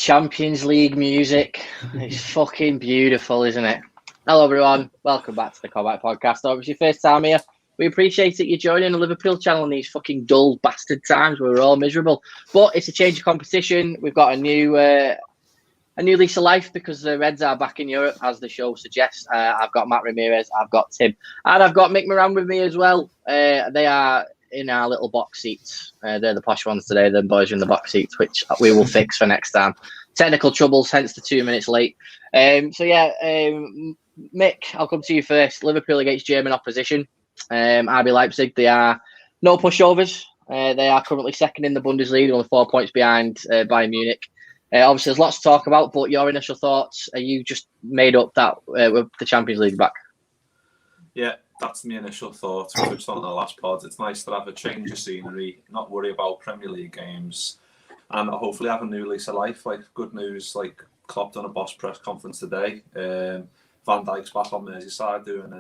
Champions League music. It's fucking beautiful, isn't it? Hello, everyone. Welcome back to the Combat Podcast. If it's your first time here, we appreciate it. You're joining the Liverpool channel in these fucking dull bastard times where we're all miserable. But it's a change of competition. We've got a new lease of life because the Reds are back in Europe, as the show suggests. I've got Matt Ramirez, I've got Tim, and I've got Mick Moran with me as well. They are in our little box seats. They're the posh ones today. The boys are in the box seats, which we will fix for next time. Technical troubles, hence the 2 minutes late. Mick, I'll come to you first. Liverpool against German opposition. RB Leipzig, they are no pushovers. They are currently second in the Bundesliga, only 4 points behind Bayern Munich. Obviously, there's lots to talk about, but your initial thoughts, are you just made up that with the Champions League back? Yeah, that's my initial thoughts. We touched on in the last pod. It's nice to have a change of scenery, not worry about Premier League games, and hopefully have a new lease of life. Like, good news, like Klopp done a boss press conference today. Van Dijk's back on Merseyside doing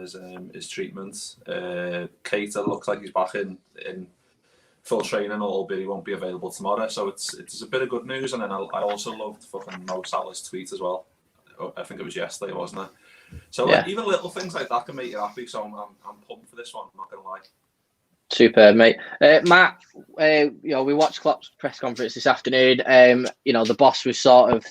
his treatment. Keita looks like he's back in full training, albeit he won't be available tomorrow. So it's a bit of good news. And then I also loved fucking Mo Salah's tweet as well. I think it was yesterday, wasn't it? So yeah. Even little things like that can make you happy. So I'm pumped for this one. I'm not gonna lie. Superb, mate. Matt, we watched Klopp's press conference this afternoon. The boss was sort of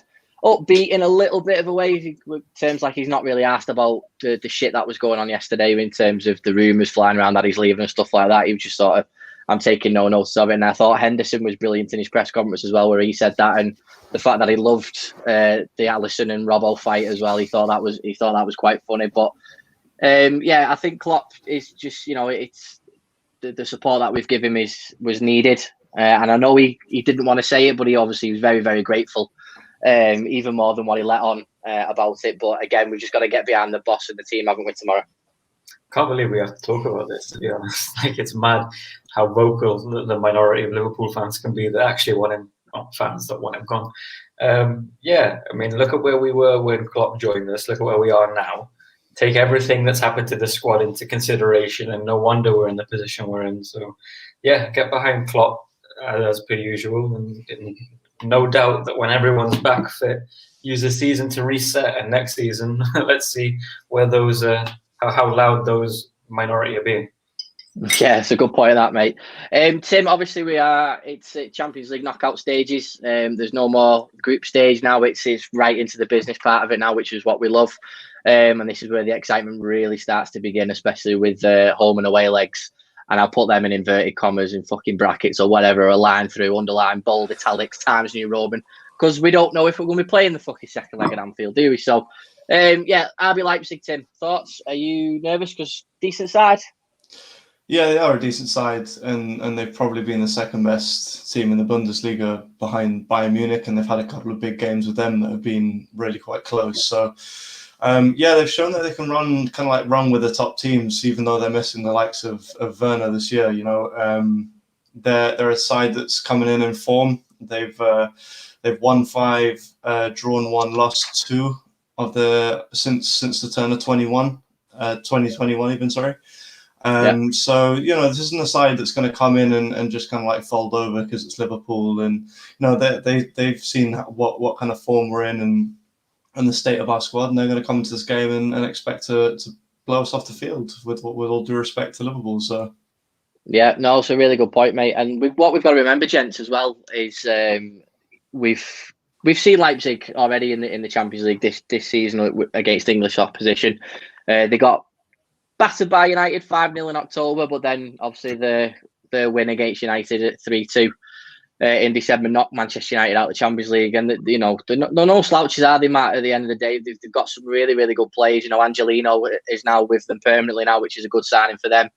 upbeat in a little bit of a way. It seems like he's not really asked about the shit that was going on yesterday in terms of the rumours flying around that he's leaving and stuff like that. He was just sort of, I'm taking no notice of it. And I thought Henderson was brilliant in his press conference as well, where he said that, and the fact that he loved the Alisson and Robbo fight as well. He thought that was quite funny. But I think Klopp is just, it's the support that we've given him was needed. And I know he didn't want to say it, but he obviously was very, very grateful, even more than what he let on about it. But again, we've just got to get behind the boss and the team, haven't we, tomorrow? Can't believe we have to talk about this, to be honest. Like, it's mad how vocal the minority of Liverpool fans can be that actually want him, not fans that want him gone. I mean, look at where we were when Klopp joined us. Look at where we are now. Take everything that's happened to the squad into consideration, and no wonder we're in the position we're in. So, yeah, get behind Klopp as per usual, and no doubt that when everyone's back fit, use the season to reset, and next season, let's see where those how loud those minority are being. Yeah, it's a good point of that, mate. Tim, obviously it's Champions League knockout stages. There's no more group stage now. It's right into the business part of it now, which is what we love. And this is where the excitement really starts to begin, especially with home and away legs. And I'll put them in inverted commas and fucking brackets or whatever, a line through, underline, bold, italics, Times New Roman, because we don't know if we're going to be playing the fucking second leg at Anfield, do we? So, RB Leipzig, Tim, thoughts? Are you nervous? Because decent side? Yeah, they are a decent side, and they've probably been the second best team in the Bundesliga behind Bayern Munich, and they've had a couple of big games with them that have been really quite close. So, they've shown that they can run with the top teams, even though they're missing the likes of Werner this year. They're a side that's coming in form. They've won 5, drawn 1, lost 2 of since the turn of 2021 even, sorry. So, this isn't a side that's going to come in and just kind of like fold over because it's Liverpool, and they've seen what kind of form we're in and the state of our squad, and they're going to come into this game and expect to blow us off the field with all due respect to Liverpool. So yeah, no, it's a really good point, mate. And what we've got to remember, gents, as well, is we've seen Leipzig already in the Champions League this season against English opposition. They got battered by United 5-0 in October, but then obviously the win against United at 3-2 in December knocked Manchester United out of the Champions League. And they're no slouches, are they, Matt? At the end of the day, they've got some really, really good players. Angelino is now with them permanently now, which is a good signing for them.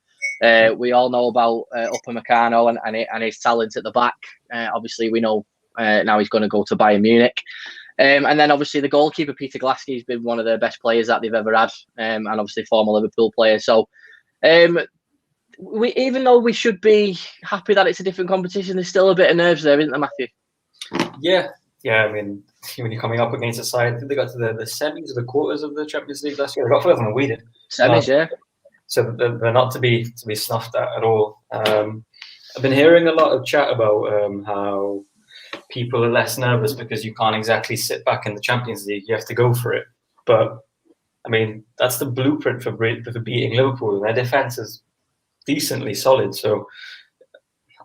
We all know about Upamecano and his talent at the back. Obviously, we know now he's going to go to Bayern Munich. And then obviously the goalkeeper, Peter Glasky, has been one of the best players that they've ever had, and obviously former Liverpool player. So even though we should be happy that it's a different competition, there's still a bit of nerves there, isn't there, Matthew? Yeah. I mean, when you're coming up against a side, I think they got to the semis or the quarters of the Champions League last year. They got further than we did. Semis, yeah. So they're not to be snuffed at all. I've been hearing a lot of chat about how people are less nervous because you can't exactly sit back in the Champions League. You have to go for it. But I mean, that's the blueprint for beating Liverpool. Their defense is decently solid. So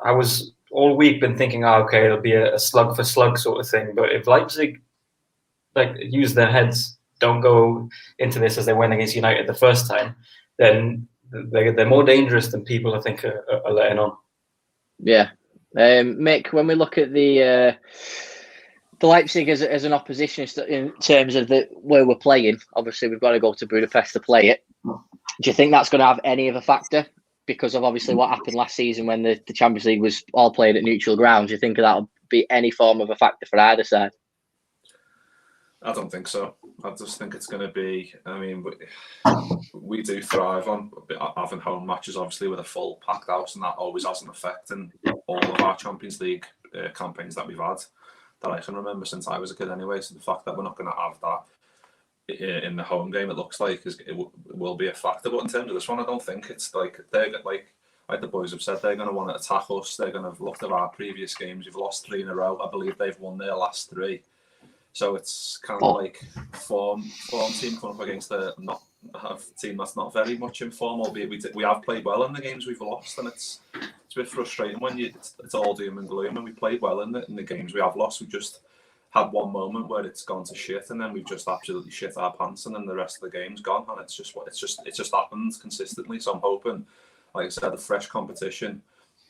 I was all week been thinking, okay, it'll be a slug for slug sort of thing. But if Leipzig use their heads, don't go into this as they went against United the first time, then they're more dangerous than people I think are letting on. Yeah, Mick, when we look at the Leipzig as an opposition in terms of where we're playing, obviously we've got to go to Budapest to play it. Do you think that's going to have any of a factor? Because of obviously what happened last season when the Champions League was all played at neutral ground. Do you think that'll be any form of a factor for either side? I don't think so. I just think it's going to be, I mean, we do thrive on having home matches, obviously, with a full packed house, and that always has an effect in all of our Champions League campaigns that we've had, that I can remember since I was a kid anyway. So the fact that we're not going to have that in the home game, it looks like it will be a factor. But in terms of this one, I don't think it's like the boys have said, they're going to want to attack us. They're going to have looked at our previous games. We've lost 3 in a row. I believe they've won their last 3. So it's kind of like form team coming up against a team that's not very much in form, albeit we have played well in the games we've lost, and it's a bit frustrating when it's all doom and gloom. And we played well in the games we have lost. We just had one moment where it's gone to shit, and then we've just absolutely shit our pants, and then the rest of the game's gone. And it's just happens consistently. So I'm hoping, like I said, a fresh competition.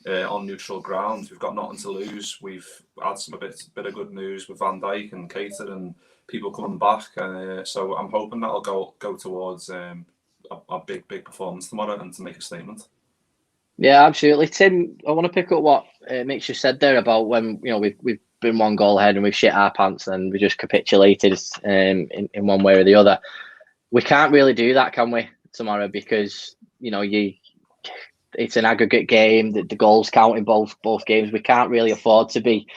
On neutral ground, we've got nothing to lose. We've had a bit of good news with Van Dijk and Keita and people coming back. So I'm hoping that'll go towards a big performance tomorrow and to make a statement. Yeah, absolutely. Tim, I want to pick up what Mick just said there about when we've been 1 goal ahead and we've shit our pants and we just capitulated in one way or the other. We can't really do that, can we, tomorrow? Because it's an aggregate game. The goals count in both games. We can't really afford to be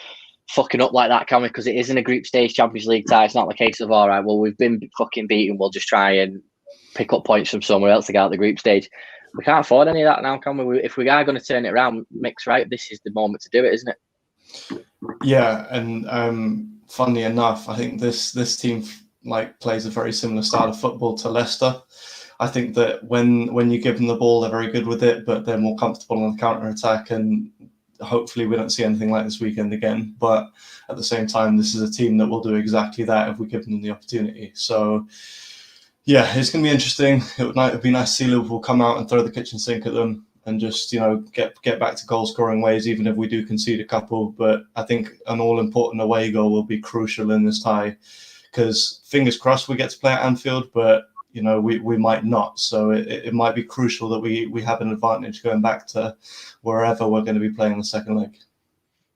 fucking up like that, can we? Because it isn't a group stage Champions League tie. It's not the case of, all right, well, we've been fucking beaten. We'll just try and pick up points from somewhere else to get out the group stage. We can't afford any of that now, can we? If we are going to turn it around, Mick's right. This is the moment to do it, isn't it? Yeah, and funnily enough, I think this team plays a very similar style of football to Leicester. I think that when you give them the ball, they're very good with it, but they're more comfortable on the counter-attack, and hopefully we don't see anything like this weekend again. But at the same time, this is a team that will do exactly that if we give them the opportunity. So, yeah, it's going to be interesting. It would be nice to see Liverpool come out and throw the kitchen sink at them and just, get back to goal-scoring ways, even if we do concede a couple. But I think an all-important away goal will be crucial in this tie, because fingers crossed we get to play at Anfield, but we might not. So it might be crucial that we have an advantage going back to wherever we're going to be playing the second leg.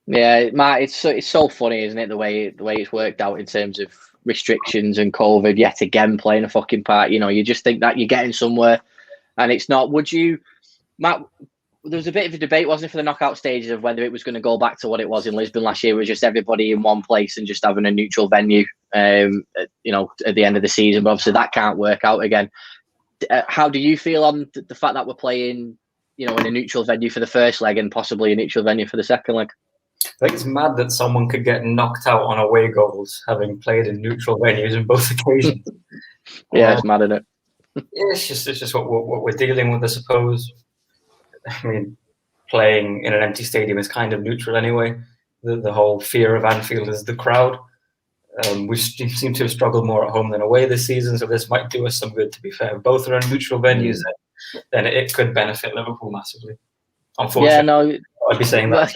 Yeah, Matt, it's so funny, isn't it, the way it's worked out in terms of restrictions and COVID yet again playing a fucking part. You just think that you're getting somewhere and it's not. Would you, Matt, there was a bit of a debate, wasn't it, for the knockout stages of whether it was going to go back to what it was in Lisbon last year, with just everybody in one place and just having a neutral venue, at the end of the season. But obviously that can't work out again. How do you feel on the fact that we're playing, in a neutral venue for the first leg and possibly a neutral venue for the second leg? I think it's mad that someone could get knocked out on away goals having played in neutral venues in both occasions. Yeah, it's mad, isn't it? Yeah, it's just what we're dealing with, I suppose. I mean, playing in an empty stadium is kind of neutral anyway. The whole fear of Anfield is the crowd. We seem to have struggled more at home than away this season, so this might do us some good, to be fair. Both are in neutral venues, then it could benefit Liverpool massively. Unfortunately, yeah, no, I'd be saying that.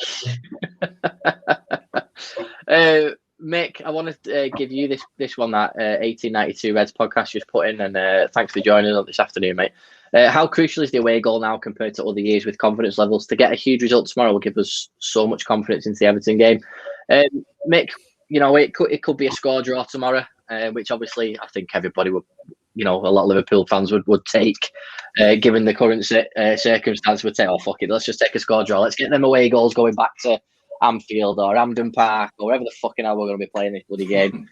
Mick, I want to give you this one that 1892 Reds podcast just put in, and thanks for joining us this afternoon, mate. How crucial is the away goal now compared to other years with confidence levels? To get a huge result tomorrow will give us so much confidence into the Everton game. Mick, it could be a score draw tomorrow, which obviously I think everybody would, a lot of Liverpool fans would take, given the current circumstance, would say, oh, fuck it, let's just take a score draw. Let's get them away goals going back to Anfield or Hampden Park or wherever the fucking hell we're going to be playing this bloody game.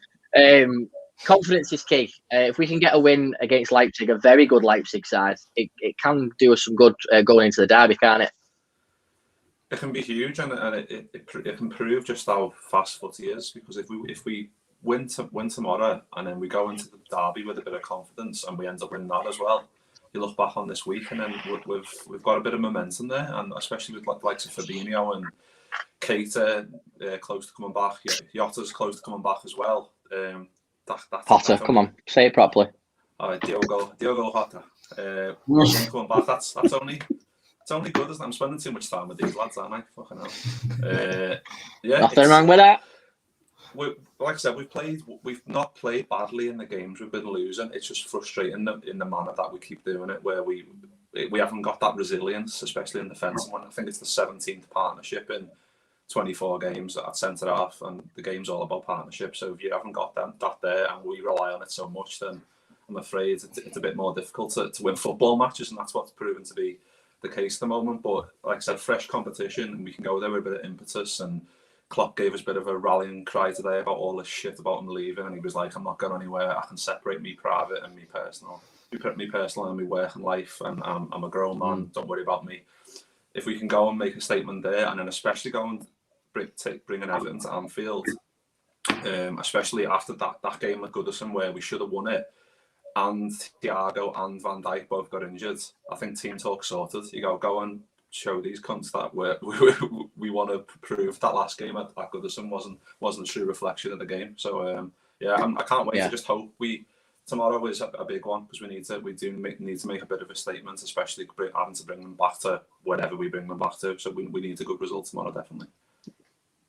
Confidence is key. If we can get a win against Leipzig, a very good Leipzig side, it can do us some good going into the derby, can't it? It can be huge, and it can prove just how fast footy is. Because if we win tomorrow, and then we go into the derby with a bit of confidence, and we end up winning that as well, you look back on this week, and then we've got a bit of momentum there, and especially with likes of Fabinho and Keita close to coming back, Yotta's close to coming back as well. Potter, come on, say it properly. Diogo Jota. Coming back, that's only. It's only good, isn't it? I'm spending too much time with these lads, aren't I? Fucking hell. Nothing wrong with that. Like I said, we've not played badly in the games we've been losing. It's just frustrating in the manner that we keep doing it, where we haven't got that resilience, especially in defence. I think it's the 17th partnership in 24 games at centre half, and the game's all about partnership. So if you haven't got that there, and we rely on it so much, then I'm afraid it's a bit more difficult to win football matches, and that's what's proven to be the case at the moment. But like I said, fresh competition, and we can go there with a bit of impetus. And Klopp gave us a bit of a rallying cry today about all this shit about him leaving, and he was like, I'm not going anywhere. I can separate me private and me personal and me work and life, and I'm a grown man, don't worry about me. If we can go and make a statement there, and then especially go and bring an Everton to Anfield, especially after that game at Goodison where we should have won it, and Thiago and Van Dijk both got injured, I think team talk sorted. You go and show these cunts that we want to prove that last game at Goodison wasn't a true reflection of the game. So I can't wait to just hope tomorrow is a big one, because we need to make a bit of a statement, especially having to bring them back to wherever we bring them back to. So we need a good result tomorrow, definitely.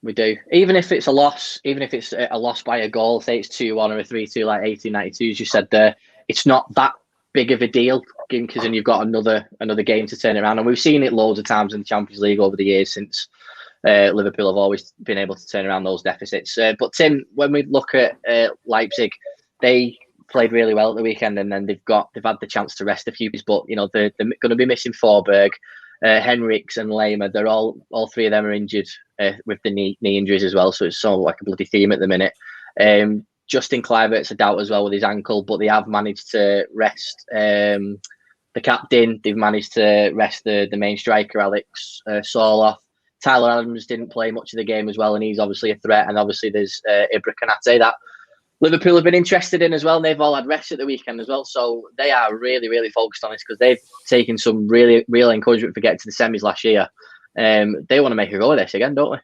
We do. Even if it's a loss, even if it's a loss by a goal, say it's 2-1 or a 3-2 like 1892, as you said there, it's not that big of a deal, because then you've got another game to turn it around. And we've seen it loads of times in the Champions League over the years since Liverpool have always been able to turn around those deficits. But Tim, when we look at Leipzig, they played really well at the weekend, and then they've had the chance to rest a few pieces. But they're going to be missing Forberg, Henriks, and Lehmer. They're all three of them are injured with the knee injuries as well. So it's sort of like a bloody theme at the minute. Justin Kluivert's a doubt as well with his ankle, but they have managed to rest the captain. They've managed to rest the main striker, Alex Soloff. Tyler Adams didn't play much of the game as well, and he's obviously a threat. And obviously there's Ibra Konate that Liverpool have been interested in as well, and they've all had rest at the weekend as well. So they are really, really focused on this, because they've taken some really real encouragement for getting to the semis last year. They want to make a go of this again, don't they?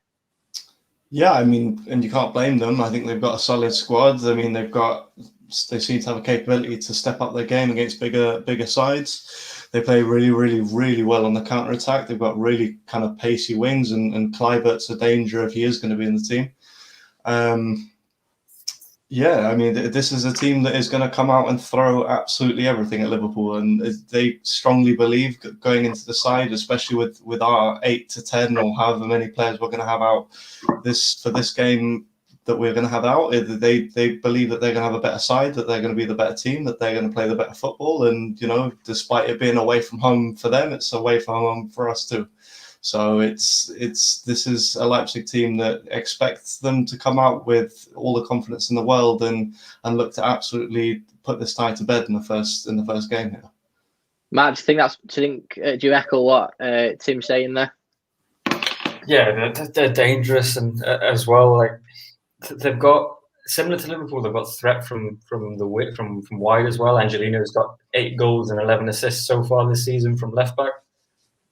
Yeah, I mean, and you can't blame them. I think they've got a solid squad. I mean, they seem to have a capability to step up their game against bigger sides. They play really, really, really well on the counter-attack. They've got really kind of pacey wings, and Kluivert's a danger if he is going to be in the team. Yeah, I mean, this is a team that is going to come out and throw absolutely everything at Liverpool, and they strongly believe going into the side, especially with our 8 to 10 or however many players we're going to have out for this game that we're going to have out. They believe that they're going to have a better side, that they're going to be the better team, that they're going to play the better football, and despite it being away from home for them, it's away from home for us too. So this is a Leipzig team that expects them to come out with all the confidence in the world and look to absolutely put this tie to bed in the first game here. Matt, do you echo what Tim's saying there? Yeah, they're dangerous, and as well, like they've got, similar to Liverpool, they've got threat from wide as well. Angelino's got 8 goals and 11 assists so far this season from left back.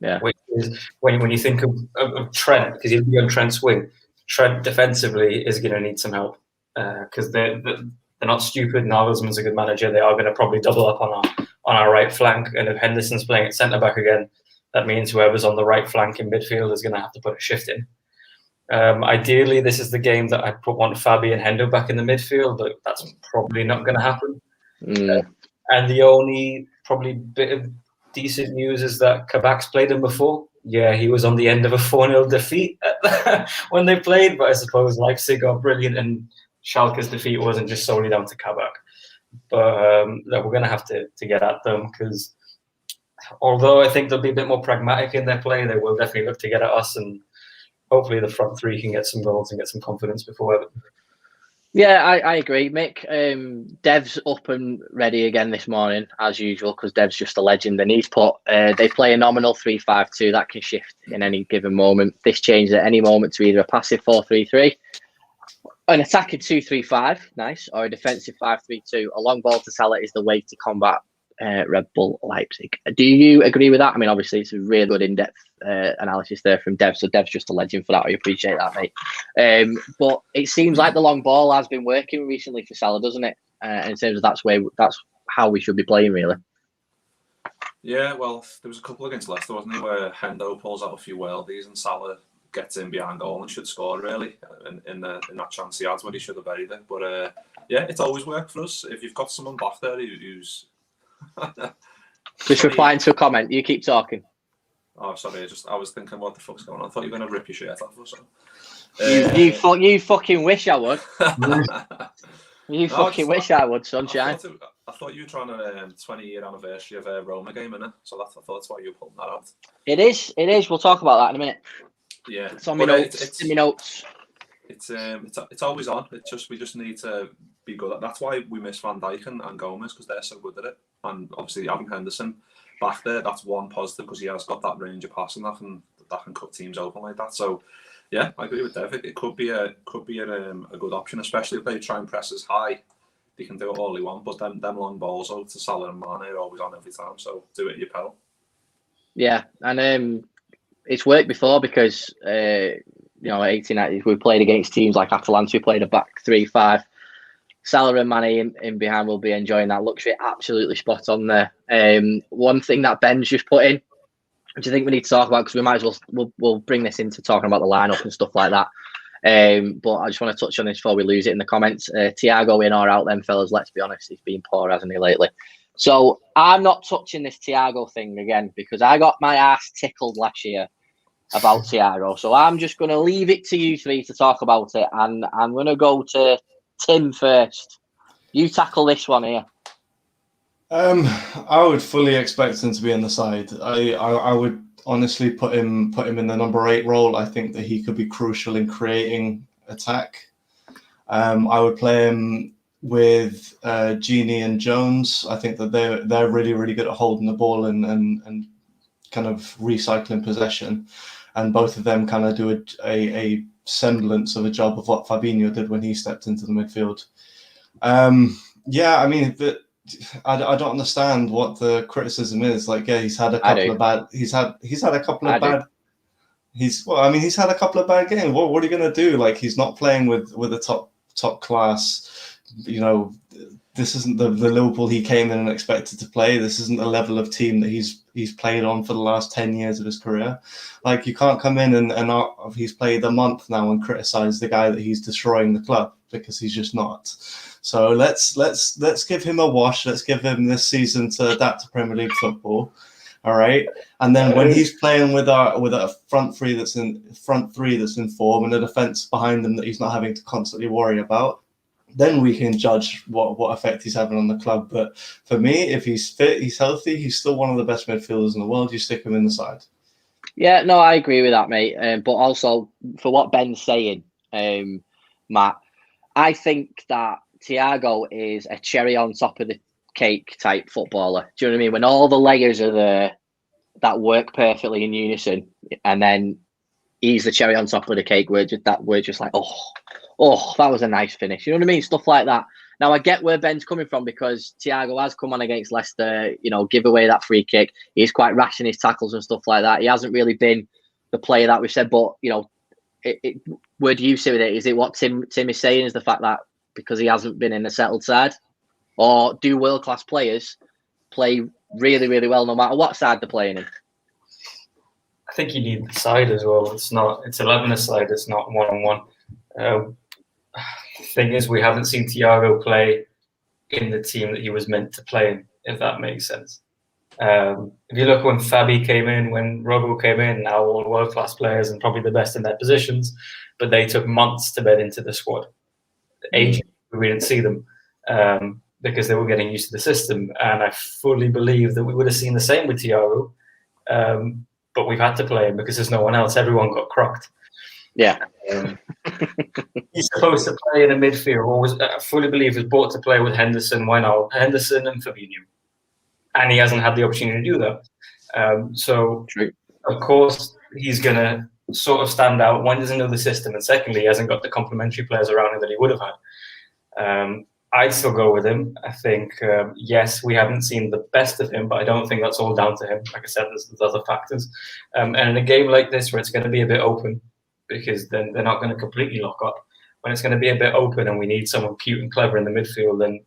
Yeah, which is when you think of Trent, because he'll be on Trent's wing. Trent defensively is going to need some help, because they're not stupid. Nagelsmann's a good manager. They are going to probably double up on our right flank, and if Henderson's playing at centre back again, that means whoever's on the right flank in midfield is going to have to put a shift in. Ideally, this is the game that I'd want Fabi and Hendo back in the midfield, but that's probably not going to happen. And the only probably bit of decent news is that Kabak's played him before. Yeah, he was on the end of a 4-0 defeat when they played, but I suppose Leipzig are brilliant, and Schalke's defeat wasn't just solely down to Kabak. But we're going to have to get at them, because although I think they'll be a bit more pragmatic in their play, they will definitely look to get at us, and hopefully the front three can get some goals and get some confidence before Everton. Yeah, I agree, Mick. Dev's up and ready again this morning, as usual, because Dev's just a legend. And he's put, they play a nominal 3-5-2 that can shift in any given moment. This changes at any moment to either a passive 4-3-3, an attacking 2-3-5, nice, or a defensive 5-3-2. A long ball to Salah is the way to combat Red Bull Leipzig. Do you agree with that? I mean, obviously, it's a really good in-depth analysis there from Dev. So Dev's just a legend for that. I appreciate that, mate. But it seems like the long ball has been working recently for Salah, doesn't it? In terms of that's how we should be playing, really. Yeah, well, there was a couple against Leicester, wasn't there, where Hendo pulls out a few worldies and Salah gets in behind goal and should score, really, in that chance he had when he should have buried it. But yeah, it's always worked for us. If you've got someone back there who's just replying to a comment. You keep talking. Oh, sorry. I was thinking, what the fuck's going on? I thought you were going to rip your shirt off or something. You fucking wish I would. You fucking wish I would, sunshine. I thought you were trying to 20-year anniversary of a Roma game, innit? So I thought that's why you were pulling that out. It is. We'll talk about that in a minute. Yeah, it's on my notes. It's in my notes. It's always on. We just need to be good. That's why we miss Van Dijk and Gomez, because they're so good at it. And obviously having Henderson back there, that's one positive, because he has got that range of passing that can cut teams open like that. So yeah, I agree with Dev. It could be a good option, especially if they try and press as high. They can do it all they want, but them long balls out to Salah and Mane are always on every time. So do it, you pal. Yeah, and it's worked before because 1890 we played against teams like Atalanta, who played a back 3-5. Salah and Mane in behind will be enjoying that luxury. Absolutely spot on there. One thing that Ben's just put in, which I think we need to talk about, because we might as well we'll bring this into talking about the lineup and stuff like that. But I just want to touch on this before we lose it in the comments. Thiago in or out then, fellas? Let's be honest, he's been poor, hasn't he, lately? So I'm not touching this Thiago thing again, because I got my ass tickled last year about Thiago. So I'm just going to leave it to you three to talk about it, and I'm going to go to Tim first. You tackle this one here. I would fully expect him to be in the side. I would honestly put him in the number 8 role. I think that he could be crucial in creating attack. I would play him with Gini and Jones. I think that they're really, really good at holding the ball and kind of recycling possession, and both of them kind of do a semblance of a job of what Fabinho did when he stepped into the midfield. Yeah, I mean, I don't understand what the criticism is. Like, yeah, he's had a couple of bad. He's had a couple of bad. He's had a couple of bad games. What are you going to do? Like, he's not playing with a top class. This isn't the Liverpool he came in and expected to play. This isn't the level of team that he's played on for the last 10 years of his career. Like, you can't come in and he's played a month now and criticize the guy that he's destroying the club, because he's just not. So let's give him a wash. Let's give him this season to adapt to Premier League football. All right, and then when he's playing with a front three that's in form and a defense behind him that he's not having to constantly worry about, then we can judge what effect he's having on the club. But for me, if he's fit, he's healthy, he's still one of the best midfielders in the world. You stick him in the side. Yeah, no, I agree with that, mate. But also, for what Ben's saying, Matt, I think that Thiago is a cherry on top of the cake type footballer. Do you know what I mean? When all the layers are there that work perfectly in unison, and then he's the cherry on top of the cake, we're just like, oh, that was a nice finish. You know what I mean? Stuff like that. Now, I get where Ben's coming from, because Thiago has come on against Leicester, give away that free kick. He's quite rash in his tackles and stuff like that. He hasn't really been the player that we've said, but, where do you see with it? Is it what Tim is saying, is the fact that because he hasn't been in a settled side? Or do world-class players play really, really well no matter what side they're playing in? I think you need the side as well. It's 11 aside, it's not one-on-one. The thing is, we haven't seen Thiago play in the team that he was meant to play in, if that makes sense. If you look when Fabi came in, when Robo came in, now all world-class players and probably the best in their positions, but they took months to bed into the squad. We didn't see them because they were getting used to the system. And I fully believe that we would have seen the same with Thiago, but we've had to play him because there's no one else. Everyone got crocked. Yeah. He's supposed to play in a midfield. Always, I fully believe he's brought to play with Henderson, Henderson and Fabinho, and he hasn't had the opportunity to do that. So, True. of course, he's going to sort of stand out. One, doesn't know the system, and secondly, he hasn't got the complementary players around him that he would have had. I'd still go with him. I think, yes, we haven't seen the best of him, but I don't think that's all down to him. Like I said, there's other factors. And in a game like this, where it's going to be a bit open, because then they're not going to completely lock up. When it's going to be a bit open and we need someone cute and clever in the midfield, then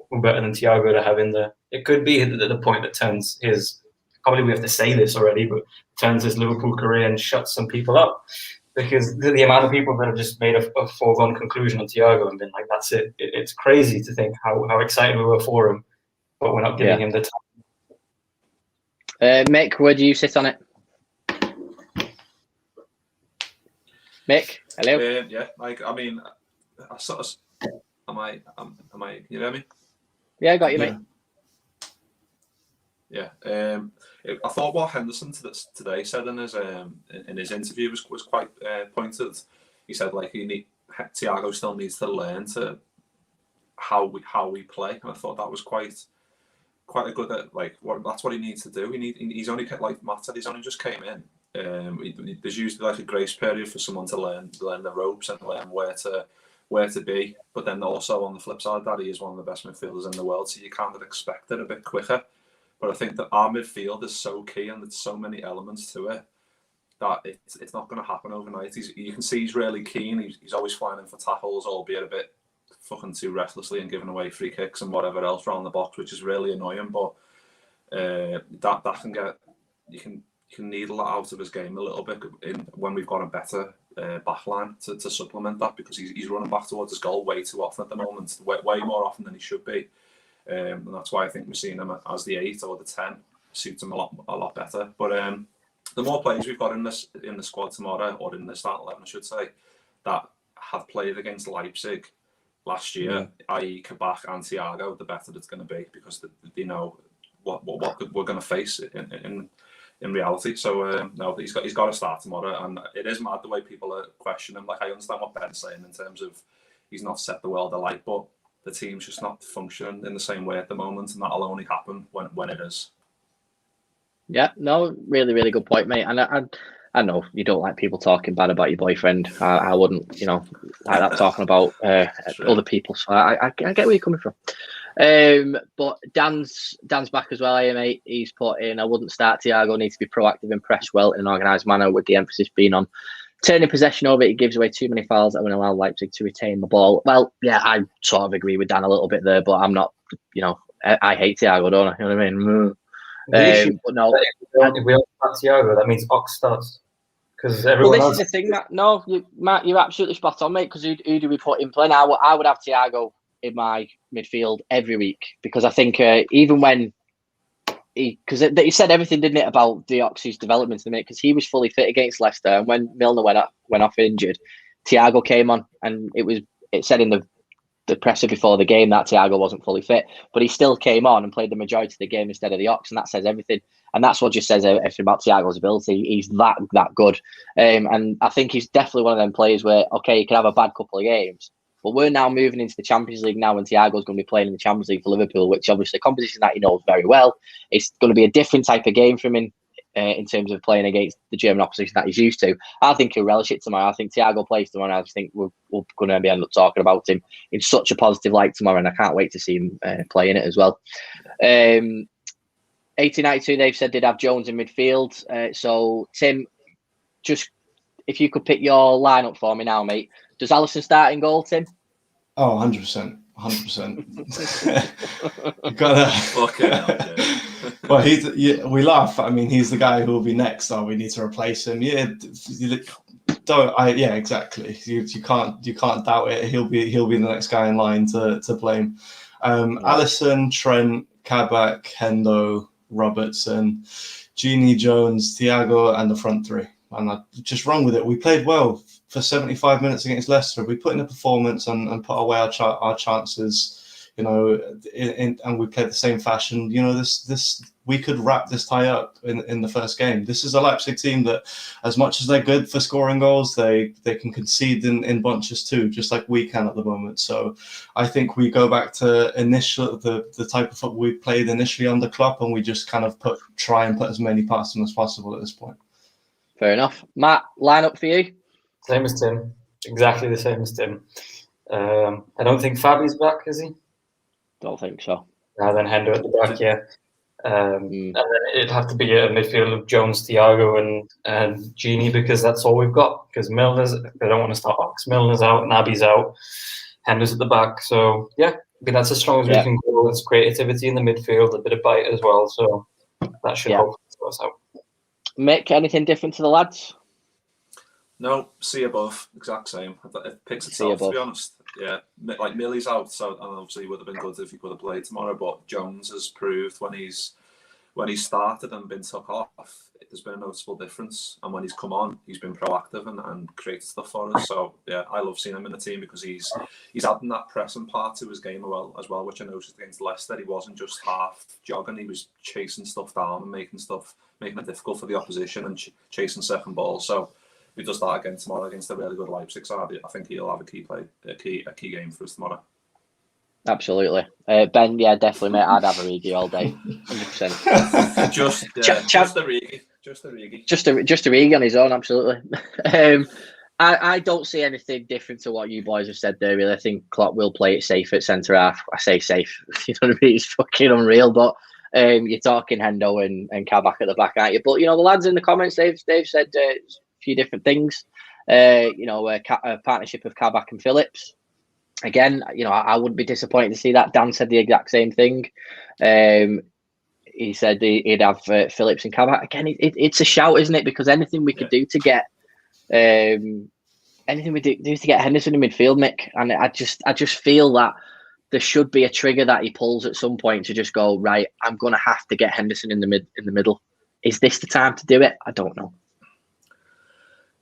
who better than Thiago to have in there? It could be the point that turns his, probably we have to say this already, but turns his Liverpool career and shuts some people up. Because the amount of people that have just made a foregone conclusion on Thiago and been like, that's it. It's crazy to think how excited we were for him, but we're not giving him the time. Mick, where do you sit on it? Mick, hello. Yeah, like I mean, I sort of. Am I? You hear me? Yeah, I got you, mate. Yeah. I thought what Henderson today said in his interview was quite pointed. He said like Thiago still needs to learn to how we play, and I thought that was quite a good that's what he needs to do. He's only like Matt said, he's only just came in. There's usually like a grace period for someone to learn the ropes and learn where to be. But then also on the flip side, that he is one of the best midfielders in the world, so you kind of expect it a bit quicker. But I think that our midfield is so key and there's so many elements to it that it's not going to happen overnight. You can see he's really keen. He's always flying in for tackles, albeit a bit fucking too recklessly and giving away free kicks and whatever else around the box, which is really annoying. But that can get you can needle that out of his game a little bit when we've got a better backline to supplement that, because he's running back towards his goal way too often at the moment, way more often than he should be. And that's why I think we're seeing him as the 8 or the 10 suits him a lot better. But the more players we've got in the squad tomorrow, or in the start 11, I should say, that have played against Leipzig last year, i.e. Kabak and Thiago, the better it's going to be, because they know what we're going to face in reality. So no, he's got to start tomorrow, and it is mad the way people are questioning him. Like, I understand what Ben's saying in terms of he's not set the world alight, but the team's just not functioning in the same way at the moment, and that'll only happen when it is. Yeah, no, really, really good point, mate. And I know you don't like people talking bad about your boyfriend. I wouldn't, like that talking about other people. So I get where you're coming from. But Dan's back as well, mate. He's put in, I wouldn't start Thiago, needs to be proactive and press well in an organised manner, with the emphasis being on turning possession over. He gives away too many fouls that will allow Leipzig to retain the ball. Well, yeah, I sort of agree with Dan a little bit there, but I'm not, I hate Thiago, don't I? You know what I mean? But no, if we don't start Thiago, that means Ox starts. Because everyone this is the thing, Matt. No, Matt, you're absolutely spot on, mate. Because who do we put in play now? I would have Thiago in my midfield every week, because I think even when because he said everything, didn't it, about Diox's development in the minute, because he was fully fit against Leicester, and when Milner went off injured, Thiago came on, and it said in the presser before the game that Thiago wasn't fully fit, but he still came on and played the majority of the game instead of the Ox, and that says everything. And that's what just says everything about Thiago's ability. He's that good, and I think he's definitely one of them players where, okay, he can have a bad couple of games, but we're now moving into the Champions League now, and Thiago's going to be playing in the Champions League for Liverpool, which obviously a competition that he knows very well. It's going to be a different type of game for him in terms of playing against the German opposition that he's used to. I think he'll relish it tomorrow. I think Thiago plays tomorrow, and I just think we're going to end up talking about him in such a positive light tomorrow, and I can't wait to see him play in it as well. 1892, they've said they'd have Jones in midfield. So, Tim, just if you could pick your lineup for me now, mate. Does Alisson start in goal, Tim? Oh, 100%. 100%. You gotta. Fucking hell, Well, we laugh. I mean, he's the guy who will be next. Oh, we need to replace him. Yeah, exactly. You can't doubt it. He'll be the next guy in line to blame. Alisson, Trent, Kabak, Hendo, Robertson, Gini, Jones, Thiago, and the front three. And I'm just wrong with it. We played well for 75 minutes against Leicester. We put in a performance and put away our chances. and we played the same fashion. This we could wrap this tie up in the first game. This is a Leipzig team that, as much as they're good for scoring goals, they can concede in bunches too, just like we can at the moment. So I think we go back to the type of football we played initially under Klopp, and we just kind of try and put as many past them as possible at this point. Fair enough. Matt, line up for you? Same as Tim. Exactly the same as Tim. I don't think Fabi's back, is he? Don't think so. Then Hendo at the back, yeah. And then it'd have to be a midfield of Jones, Thiago, and Gini, because that's all we've got. Because they don't want to start Ox. Milner's out, Naby's out, Hendo's at the back. So, yeah, I think that's as strong as we can go. There's creativity in the midfield, a bit of bite as well. So that should hopefully sort us out. Mick, anything different to the lads? No, see above, exact same. It picks itself, to be honest. Yeah, like Millie's out, so and obviously it would have been good if he could have played tomorrow. But Jones has proved when he's started and been took off, there's been a noticeable difference. And when he's come on, he's been proactive and created stuff for us. So yeah, I love seeing him in the team because he's adding that pressing part to his game as well, which I noticed against Leicester. He wasn't just half jogging; he was chasing stuff down and making it difficult for the opposition and chasing second balls. So if he does that again tomorrow against a really good Leipzig side, I think he'll have a key game for us tomorrow. Absolutely. Ben, yeah, definitely, mate. I'd have Origi all day, 100%. Just Origi. Just Origi on his own, absolutely. I don't see anything different to what you boys have said there, really. I think Klopp will play it safe at centre-half. I say safe, you know what I mean? It's fucking unreal, but you're talking Hendo and Kabak at the back, aren't you? But, the lads in the comments, they've said a few different things. A partnership of Kabak and Phillips. Again, I wouldn't be disappointed to see that. Dan said the exact same thing. He said he'd have Phillips and Kabak. Again, it's a shout, isn't it? Because anything we could do to get Henderson in midfield, Mick, and I just feel that there should be a trigger that he pulls at some point to just go, right, I'm going to have to get Henderson in the middle. Is this the time to do it? I don't know.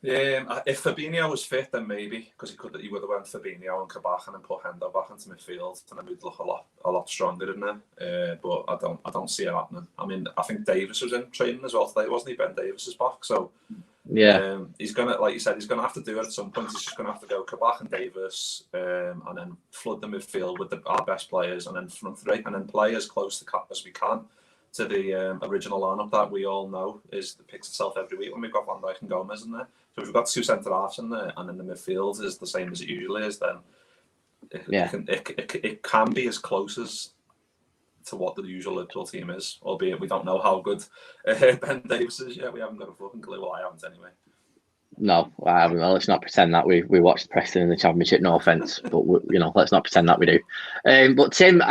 If Fabinho was fit, then maybe, because he would have went Fabinho and Kabak and then put Hendo back into midfield, and then we'd look a lot stronger, didn't it? But I don't see it happening. I mean, I think Davis was in training as well today, wasn't he? Ben Davis is back, so he's gonna, like you said, he's gonna have to do it at some point. He's just gonna have to go Kabak and Davis, and then flood the midfield with our best players, and then front three, and then play as close to Cap as we can to the original lineup that we all know picks itself every week when we've got Van Dijk and Gomez in there. So if we've got two centre halves in there, and then the midfield is the same as it usually is, then it can be as close as to what the usual Liverpool team is, albeit we don't know how good Ben Davis is yet. We haven't got a fucking clue. Well, I haven't anyway. No, I haven't. Well, let's not pretend that we watched Preston in the Championship. No offence, but let's not pretend that we do. But Tim,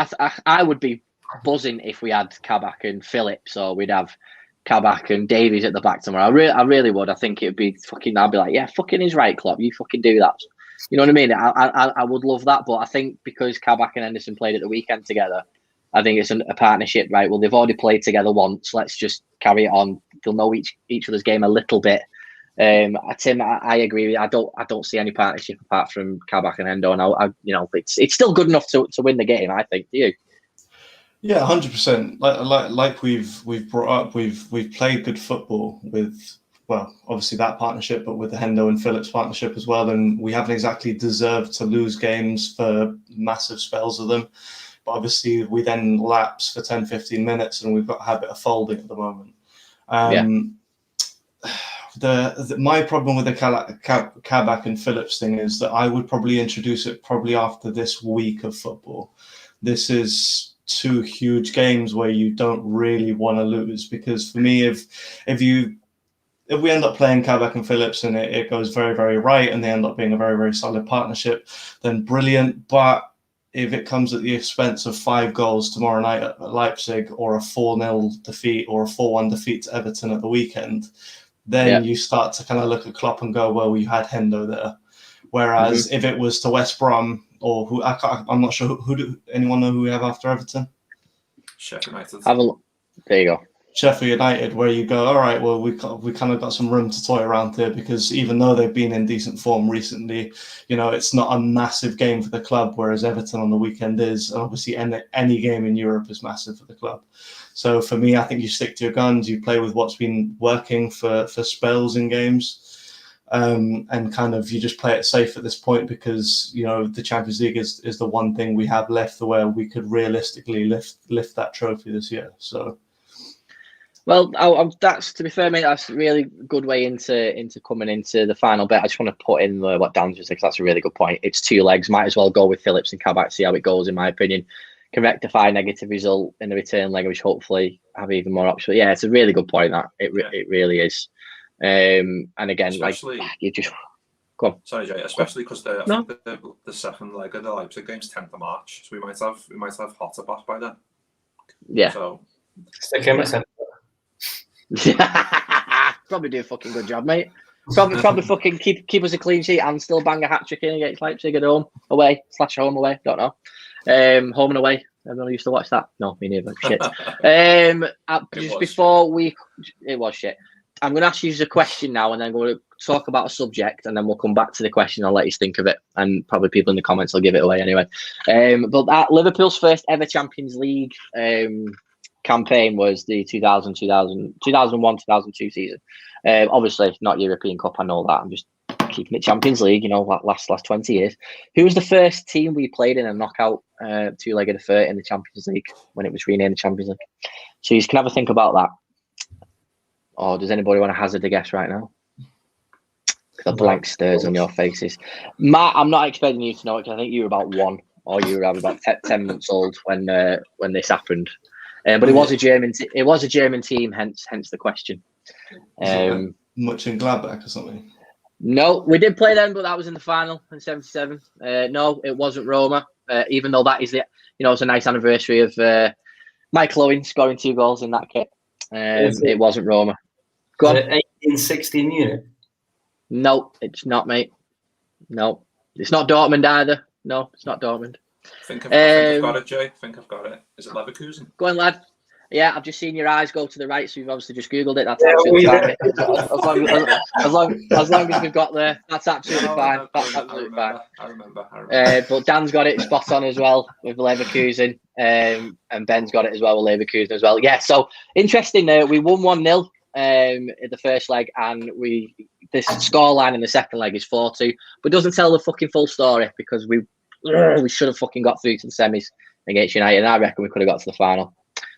I would be buzzing if we had Kabak and Phillips, or we'd have Kabak and Davies at the back tomorrow. I really would. I think it'd be fucking. I'd be like, yeah, fucking is right, Klopp. You fucking do that. You know what I mean? I would love that, but I think because Kabak and Henderson played at the weekend together, I think it's a partnership, right? Well, they've already played together once. Let's just carry it on. They'll know each other's game a little bit. Tim, I agree with you. I don't see any partnership apart from Kabak and Hendo, and it's still good enough to win the game. I think. Do you? Yeah, 100%. Like we've brought up, we've played good football with, well, obviously that partnership, but with the Hendo and Phillips partnership as well. And we haven't exactly deserved to lose games for massive spells of them. But obviously we then lapse for 10, 15 minutes, and we've got a habit of folding at the moment. My problem with the Kabak and Phillips thing is that I would probably introduce it after this week of football. This is two huge games where you don't really want to lose, because for me, if we end up playing Kabak and Phillips and it goes very, very right, and they end up being a very, very solid partnership, then brilliant. But if it comes at the expense of 5 goals tomorrow night at Leipzig, or a 4-0 defeat or a 4-1 defeat to Everton at the weekend, then you start to kind of look at Klopp and go, well, you had Hendo there. Whereas if it was to West Brom, or I'm not sure anyone know who we have after Everton? Sheffield United. There you go. Sheffield United, where you go, all right, well, we kind of got some room to toy around here, because even though they've been in decent form recently, it's not a massive game for the club, whereas Everton on the weekend is. And obviously, any game in Europe is massive for the club. So for me, I think you stick to your guns, you play with what's been working for spells in games, and kind of you just play it safe at this point, because the Champions League is the one thing we have left where we could realistically lift that trophy this year. So. Well, that's, to be fair, mate, that's a really good way into coming into the final bit. I just want to put in what Dan just said, because that's a really good point. It's 2 legs. Might as well go with Phillips and Kabak, see how it goes, in my opinion. Can rectify a negative result in the return leg, which hopefully have even more options. But yeah, it's a really good point, that. It really is. And again, especially, you just... Go on. Sorry, Jay. Especially because I think the second leg of the Leipzig game's 10th of March, so we might have Hotterboss by then. Yeah. So... Stick him at centre. Probably do a fucking good job, mate. Probably fucking keep us a clean sheet and still bang a hat trick in against Leipzig at home /home away. Don't know. Home and away. Everyone used to watch that. No, me neither. Shit. Just before it was shit. I'm going to ask you a question now, and then we're going to talk about a subject, and then we'll come back to the question. I'll let you think of it, and probably people in the comments will give it away anyway. But Liverpool's first ever Champions League campaign was the 2001-2002 season. Obviously not European Cup, I know that. I'm just keeping it Champions League, last 20 years. Who was the first team we played in a knockout 2-legged affair in the Champions League when it was renamed the Champions League? So you can have a think about that. Or does anybody want to hazard a guess right now? The blank stares on your faces. Matt, I'm not expecting you to know it, because I think you were about 1, or you were about 10 months old when this happened. But it was a German. It was a German team, hence the question. Much in Gladbach or something. No, we did play them, but that was in the final in '77. No, it wasn't Roma. Even though that is it's a nice anniversary of Michael Owen scoring 2 goals in that kit. It wasn't Roma. Go on. 1860 Munich. No, it's not, mate. No, it's not Dortmund either. No, it's not Dortmund. I think I've got it, Jay. I think I've got it. Is it Leverkusen? Go on, lad. Yeah, I've just seen your eyes go to the right, so you've obviously just Googled it. That's absolutely fine. As long as we've got there, that's absolutely fine. That's absolutely fine. I remember. But Dan's got it spot on as well with Leverkusen, and Ben's got it as well with Leverkusen as well. Yeah, so interesting. We won 1-0 in the first leg, and the scoreline in the second leg is 4-2, but doesn't tell the fucking full story, because we should have fucking got through to the semis against United, and I reckon we could have got to the final.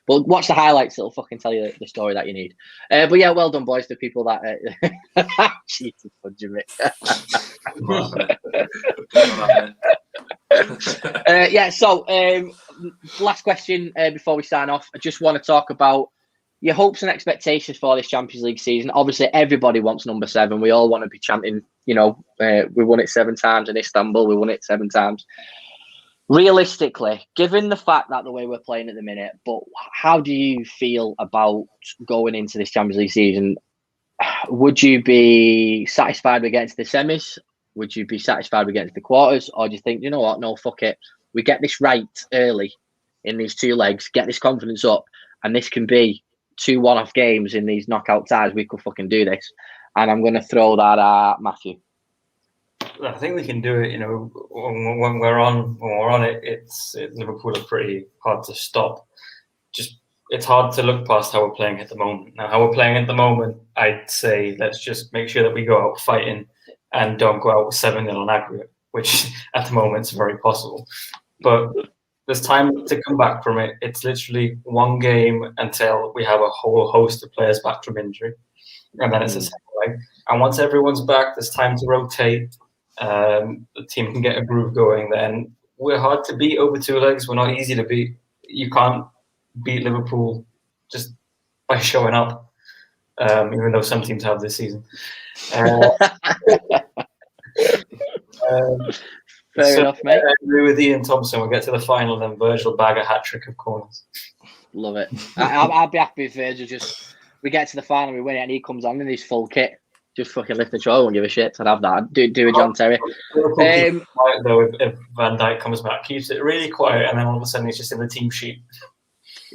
But watch the highlights; it'll fucking tell you the story that you need. But yeah, well done, boys, to people that cheated fudging me. Yeah. So, last question before we sign off. I just want to talk about your hopes and expectations for this Champions League season. Obviously, everybody wants number 7. We all want to be chanting. We won it 7 times in Istanbul. We won it 7 times. Realistically, given the fact that the way we're playing at the minute, but how do you feel about going into this Champions League season? Would you be satisfied with getting to the semis? Would you be satisfied with getting to the quarters? Or do you think, you know what, no, fuck it. We get this right early in these 2 legs, get this confidence up, and this can be 2 one-off games in these knockout ties. We could fucking do this. And I'm going to throw that at Matthew. I think we can do it. When we're on it, Liverpool are pretty hard to stop. It's hard to look past how we're playing at the moment. Now, how we're playing at the moment, I'd say let's just make sure that we go out fighting and don't go out with 7-0 on aggregate, which at the moment is very possible. But there's time to come back from it. It's literally 1 game until we have a whole host of players back from injury, and then it's the second leg. And once everyone's back, there's time to rotate. The team can get a groove going. Then we're hard to beat over 2 legs. We're not easy to beat. You can't beat Liverpool just by showing up, even though some teams have this season. Fair enough, mate. I agree with Ian Thompson. We'll get to the final, then Virgil bag a hat trick of corners. Love it. I'll be happy if Virgil we get to the final, we win it, and he comes on in his full kit. Just fucking lift the trophy, won't give a shit. I'd have that. Do a John Terry. Quiet though, if Van Dijk comes back, keeps it really quiet, and then all of a sudden he's just in the team sheet.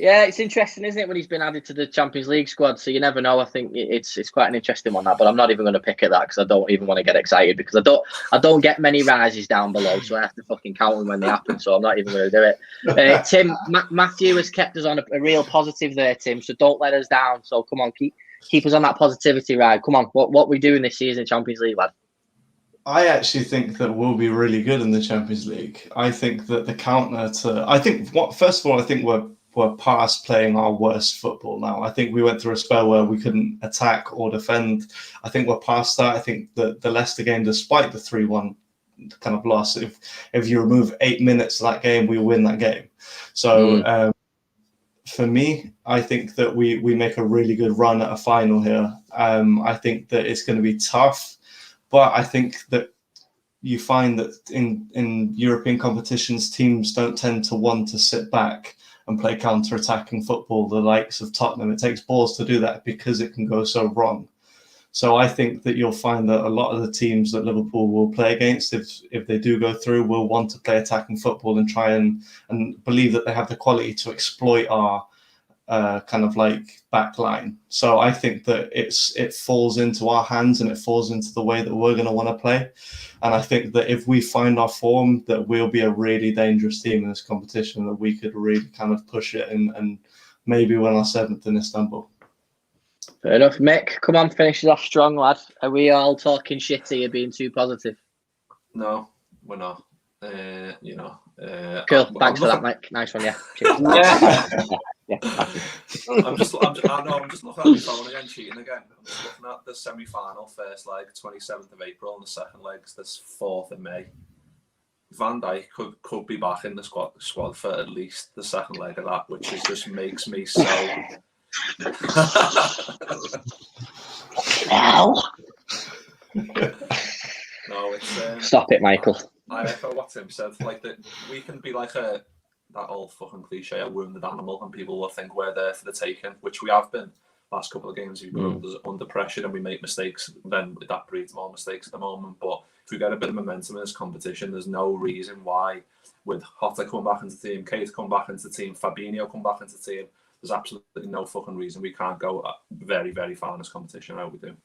Yeah, it's interesting, isn't it, when he's been added to the Champions League squad? So you never know. I think it's quite an interesting one, that. But I'm not even going to pick at that because I don't even want to get excited because I don't get many rises down below, so I have to fucking count them when they happen. So I'm not even going to do it. Tim, Matthew has kept us on a real positive there, Tim. So don't let us down. So come on, keep us on that positivity ride. Come on, what we doing this season, Champions League, lad? I actually think that we'll be really good in the Champions League. I think that the counter to, first of all, I think we're past playing our worst football now. I think we went through a spell where we couldn't attack or defend. I think we're past that. I think that the Leicester game, despite the 3-1 kind of loss, if you remove 8 minutes of that game, we win that game. So for me, I think that we make a really good run at a final here. I think that it's going to be tough. But I think that you find that in European competitions, teams don't tend to want to sit back and play counter-attacking football, the likes of Tottenham. It takes balls to do that because it can go so wrong. So I think that you'll find that a lot of the teams that Liverpool will play against, if they do go through, will want to play attacking football and try and believe that they have the quality to exploit our kind of like back line. So I think that it falls into our hands and it falls into the way that we're going to want to play. And I think that if we find our form, that we'll be a really dangerous team in this competition, that we could really kind of push it and maybe win our 7th in Istanbul. Fair enough. Mick, come on, finish us off strong, lad. Are we all talking shit here, being too positive? No, we're not. Cool. Thanks for that, Mick. Nice one, yeah. Cheers. Yeah. I'm just looking at my phone again, cheating again. I'm just looking at the semi-final first leg, 27th of April, and the second leg's this 4th of May. Van Dijk could be back in the squad for at least the second leg of that, which just makes me so. No, it's stop it, Michael. I echo what Tim said. Like that, we can be like that old fucking cliche, a wounded animal, and people will think we're there for the taking, which we have been. Last couple of games, we've been under pressure and we make mistakes. Then that breeds more mistakes at the moment. But if we get a bit of momentum in this competition, there's no reason why, with Hotta coming back into the team, Kate come back into the team, Fabinho come back into the team, there's absolutely no fucking reason we can't go very, very far in this competition. I hope we do.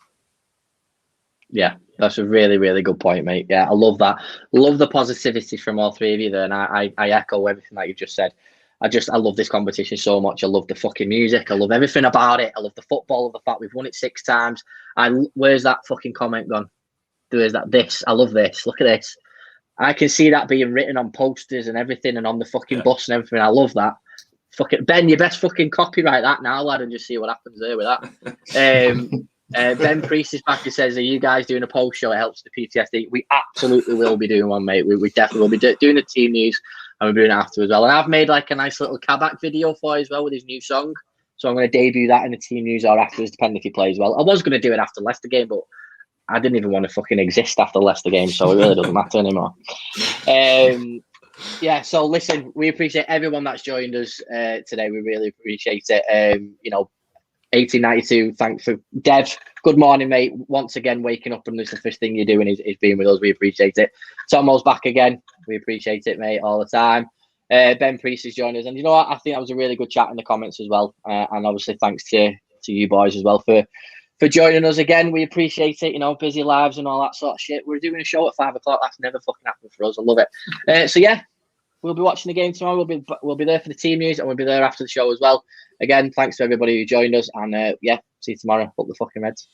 Yeah, that's a really, really good point, mate. Yeah, I love that. Love the positivity from all three of you there, and I echo everything that you've just said. I love this competition so much. I love the fucking music. I love everything about it. I love the football, the fact we've won it 6 times. Where's that fucking comment gone? Where's that? This. I love this. Look at this. I can see that being written on posters and everything and on the fucking bus and everything. I love that. Fucking Ben, you best fucking copyright that now, lad, and just see what happens there with that. Ben Priest is back and says, are you guys doing a post show? It helps the PTSD. We absolutely will be doing one, mate. We definitely will be doing the team news, and we're doing it after as well. And I've made like a nice little Kabak video for you as well with his new song. So I'm going to debut that in the team news or afterwards, depending if he plays well. I was going to do it after the Leicester game, but I didn't even want to fucking exist after the Leicester game, so it really doesn't matter anymore. Yeah, so listen, we appreciate everyone that's joined us today. We really appreciate it. 1892, thanks for Dev. Good morning, mate. Once again, waking up and this is the first thing you're doing is being with us. We appreciate it. Tomo's back again. We appreciate it, mate, all the time. Ben Priest is joining us, and you know what? I think that was a really good chat in the comments as well. And obviously, thanks to you boys as well for joining us again. We appreciate it. Busy lives and all that sort of shit. We're doing a show at 5 o'clock. That's never fucking happened for us. I love it. So yeah, we'll be watching the game tomorrow. We'll be there for the team news, and we'll be there after the show as well. Again, thanks to everybody who joined us, and yeah, see you tomorrow. Up the fucking Reds.